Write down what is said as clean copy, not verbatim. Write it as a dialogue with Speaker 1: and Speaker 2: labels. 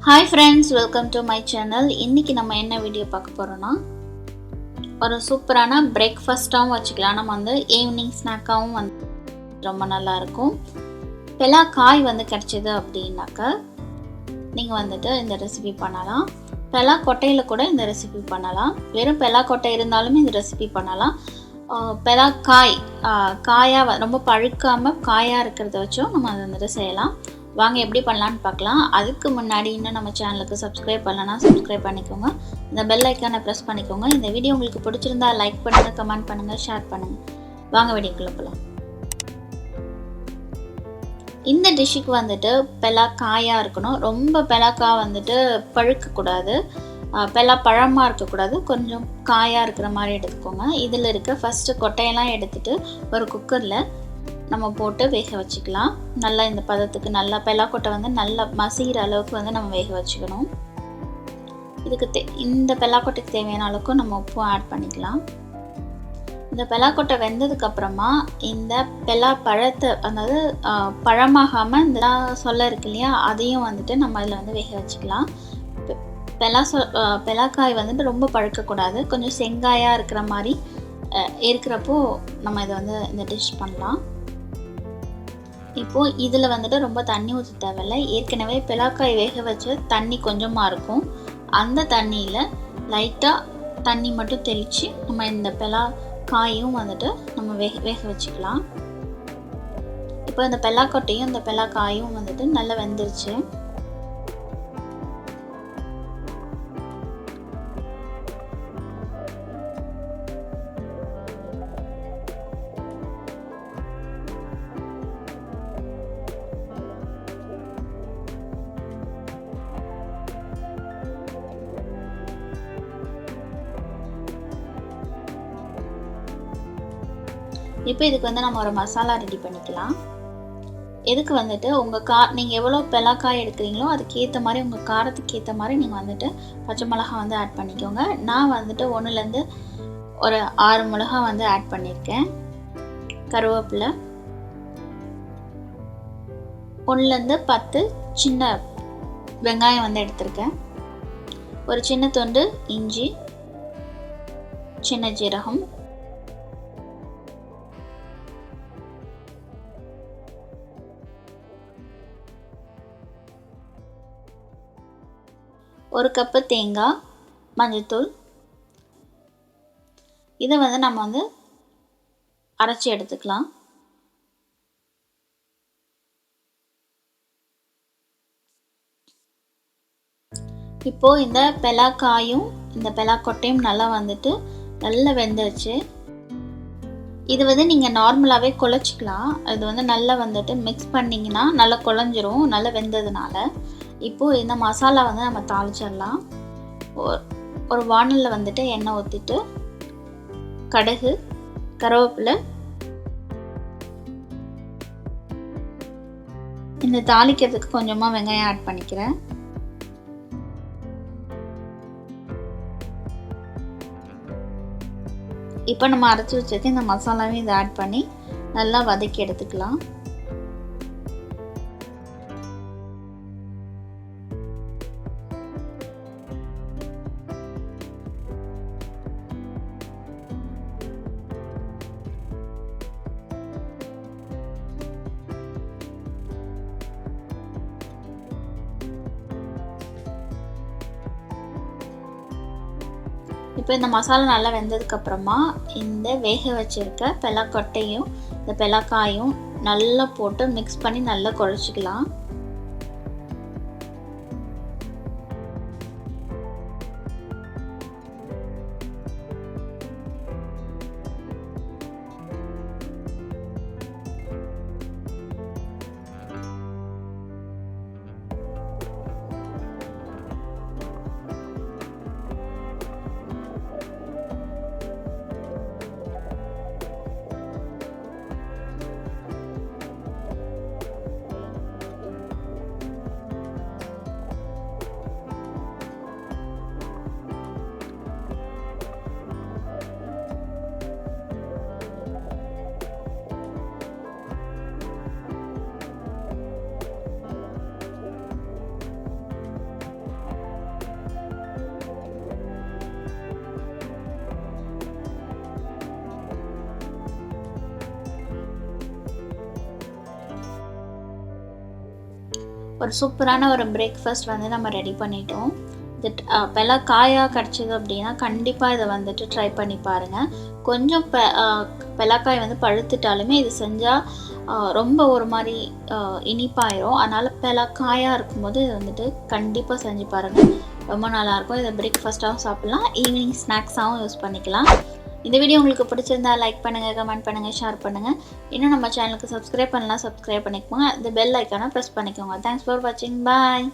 Speaker 1: Hi friends, welcome to my channel. இன்னைக்கு நம்ம என்ன வீடியோ பார்க்க போறோம்னா ஒரு சூப்பரான பிரேக்ஃபாஸ்டாவும் வச்சுக்கலாம். நம்ம வந்து ஈவினிங் ஸ்நாக்காவும் வந்து ரொம்ப நல்லா இருக்கும். பெலாக்காய் வந்து கிடைச்சது அப்படினாக்க நீங்க வந்துட்டு இந்த ரெசிபி பண்ணலாம். பெலாக்கொட்டையில கூட இந்த ரெசிபி பண்ணலாம். வெறும் பெலாக்கொட்டை இருந்தாலும் இந்த ரெசிபி பண்ணலாம். பெலாக்காய் காயா ரொம்ப பழுக்காம காயா இருக்கிறத வச்சும் நம்ம அதை வந்துட்டு செய்யலாம். வாங்க எப்படி பண்ணலான்னு பார்க்கலாம். அதுக்கு முன்னாடி இன்னும் நம்ம சேனலுக்கு சப்ஸ்கிரைப் பண்ணலன்னா சப்ஸ்கிரைப் பண்ணிக்கோங்க. இந்த பெல் ஐக்கானை ப்ரெஸ் பண்ணிக்கோங்க. இந்த வீடியோ உங்களுக்கு பிடிச்சிருந்தா லைக் பண்ணுங்க, கமெண்ட் பண்ணுங்க, ஷேர் பண்ணுங்க. வாங்க வீடியோக்குள்ள போகலாம். இந்த டிஷ்ஷுக்கு வந்துட்டு பெலாக்காயாக இருக்கணும். ரொம்ப பெலாக்காய் வந்துட்டு பழுக்கக்கூடாது, பெலா பழமாக இருக்கக்கூடாது, கொஞ்சம் காயாக இருக்கிற மாதிரி எடுத்துக்கோங்க. இதில் இருக்க ஃபஸ்ட்டு கொட்டையெல்லாம் எடுத்துகிட்டு ஒரு குக்கரில் நம்ம போட்டு வேக வச்சுக்கலாம். நல்லா இந்த பதத்துக்கு நல்லா பெலாக்கொட்டை வந்து நல்லா மசிகிற அளவுக்கு வந்து நம்ம வேக வச்சுக்கணும். இதுக்கு இந்த பெலாக்கொட்டைக்கு தேவையான அளவுக்கு நம்ம உப்பு ஆட் பண்ணிக்கலாம். இந்த பெலாக்கொட்டை வெந்ததுக்கப்புறமா இந்த பெலா பழத்தை, அதாவது பழமாகாமல் இந்த சொல்ல இருக்கு இல்லையா, அதையும் வந்துட்டு நம்ம அதில் வந்து வேக வச்சுக்கலாம். பெலாக்காய் வந்துட்டு ரொம்ப பழுக்கக்கூடாது, கொஞ்சம் செங்காயாக இருக்கிற மாதிரி இருக்கிறப்போ நம்ம இதை வந்து இந்த டிஷ் பண்ணலாம். இப்போது இதில் வந்துட்டு ரொம்ப தண்ணி ஊற்ற தேவையில்லை. ஏற்கனவே பெலாக்காய் வேக வச்ச தண்ணி கொஞ்சமாக இருக்கும். அந்த தண்ணியில் லைட்டாக தண்ணி மட்டும் தெளித்து நம்ம இந்த பெலாக்காயும் வந்துட்டு நம்ம வேக வச்சுக்கலாம். இப்போ இந்த பெலாக்கொட்டையும் இந்த பெலாக்காயும் வந்துட்டு நல்லா வெந்துருச்சு. இப்போ இதுக்கு வந்து நம்ம ஒரு மசாலா ரெடி பண்ணிக்கலாம். இதுக்கு வந்துட்டு உங்கள் நீங்கள் எவ்வளோ பெலாக்காய் எடுக்கிறீங்களோ அதுக்கேற்ற மாதிரி, உங்கள் காரத்துக்கு ஏற்ற மாதிரி நீங்கள் வந்துட்டு பச்சை மிளகாய் வந்து ஆட் பண்ணிக்கோங்க. நான் வந்துட்டு 1லேருந்து ஒரு 6 மிளகாய் வந்து ஆட் பண்ணியிருக்கேன். கருவேப்பிலை 1லேருந்து 10 சின்ன வெங்காயம் வந்து எடுத்திருக்கேன். ஒரு சின்ன துண்டு இஞ்சி, சின்ன ஜீரகம், ஒரு கப்பு தேங்காய், மஞ்சள்தூள். இதை வந்து நம்ம வந்து அரைச்சி எடுத்துக்கலாம். இப்போது இந்த பெலாக்காயும் இந்த பெலாக்கொட்டையும் நல்லா வந்துட்டு நல்லா வெந்துருச்சு. இது வந்து நீங்கள் நார்மலாகவே குழச்சிக்கலாம். இது வந்து நல்லா வந்துட்டு மிக்ஸ் பண்ணிங்கன்னா நல்லா குழஞ்சிரும், நல்லா வெந்ததுனால. இப்போது இந்த மசாலா வந்து நம்ம தாளிச்சிடலாம். ஒரு வானலில் வந்துட்டு எண்ணெய் ஊற்றிட்டு கடுகு, கருவேப்பிலை, இந்த தாளிக்கிறதுக்கு கொஞ்சமாக வெங்காயம் ஆட் பண்ணிக்கிறேன். இப்போ நம்ம அரைச்சி வச்சிருக்க இந்த மசாலாவையும் இதை ஆட் பண்ணி நல்லா வதக்கி எடுத்துக்கலாம். இப்போ இந்த மசாலா நல்லா வெந்ததுக்கப்புறமா இந்த வேக வச்சுருக்க பெலாக்கொட்டையும் இந்த பெலாக்காயும் நல்லா போட்டு மிக்ஸ் பண்ணி நல்லா குழச்சிக்கலாம். ஒரு சூப்பரான ஒரு பிரேக்ஃபாஸ்ட் வந்து நம்ம ரெடி பண்ணிட்டோம். இது பெலக்காயாக கிடச்சிது அப்படின்னா கண்டிப்பாக இதை வந்துட்டு ட்ரை பண்ணி பாருங்கள். கொஞ்சம் பெலக்காய் வந்து பழுத்துட்டாலுமே இது செஞ்சால் ரொம்ப ஒரு மாதிரி இனிப்பாயிரும். அதனால் பெலக்காயாக இருக்கும்போது இது வந்துட்டு கண்டிப்பாக செஞ்சு பாருங்கள், ரொம்ப நல்லாயிருக்கும். இதை பிரேக்ஃபாஸ்ட்டாகவும் சாப்பிட்லாம், ஈவினிங் ஸ்நாக்ஸாகவும் யூஸ் பண்ணிக்கலாம். இந்த வீடியோ உங்களுக்கு பிடிச்சிருந்தா லைக் பண்ணுங்கள், கமெண்ட் பண்ணுங்கள், ஷேர் பண்ணுங்கள். இன்னும் நம்ம சேனலுக்கு சப்ஸ்கிரைப் பண்ணலாம், சப்ஸ்கிரைப் பண்ணிக்கோங்க. இந்த பெல் ஐக்கானை ப்ரெஸ் பண்ணிக்கோங்க. தேங்க்ஸ் ஃபார் வாட்சிங். பாய்.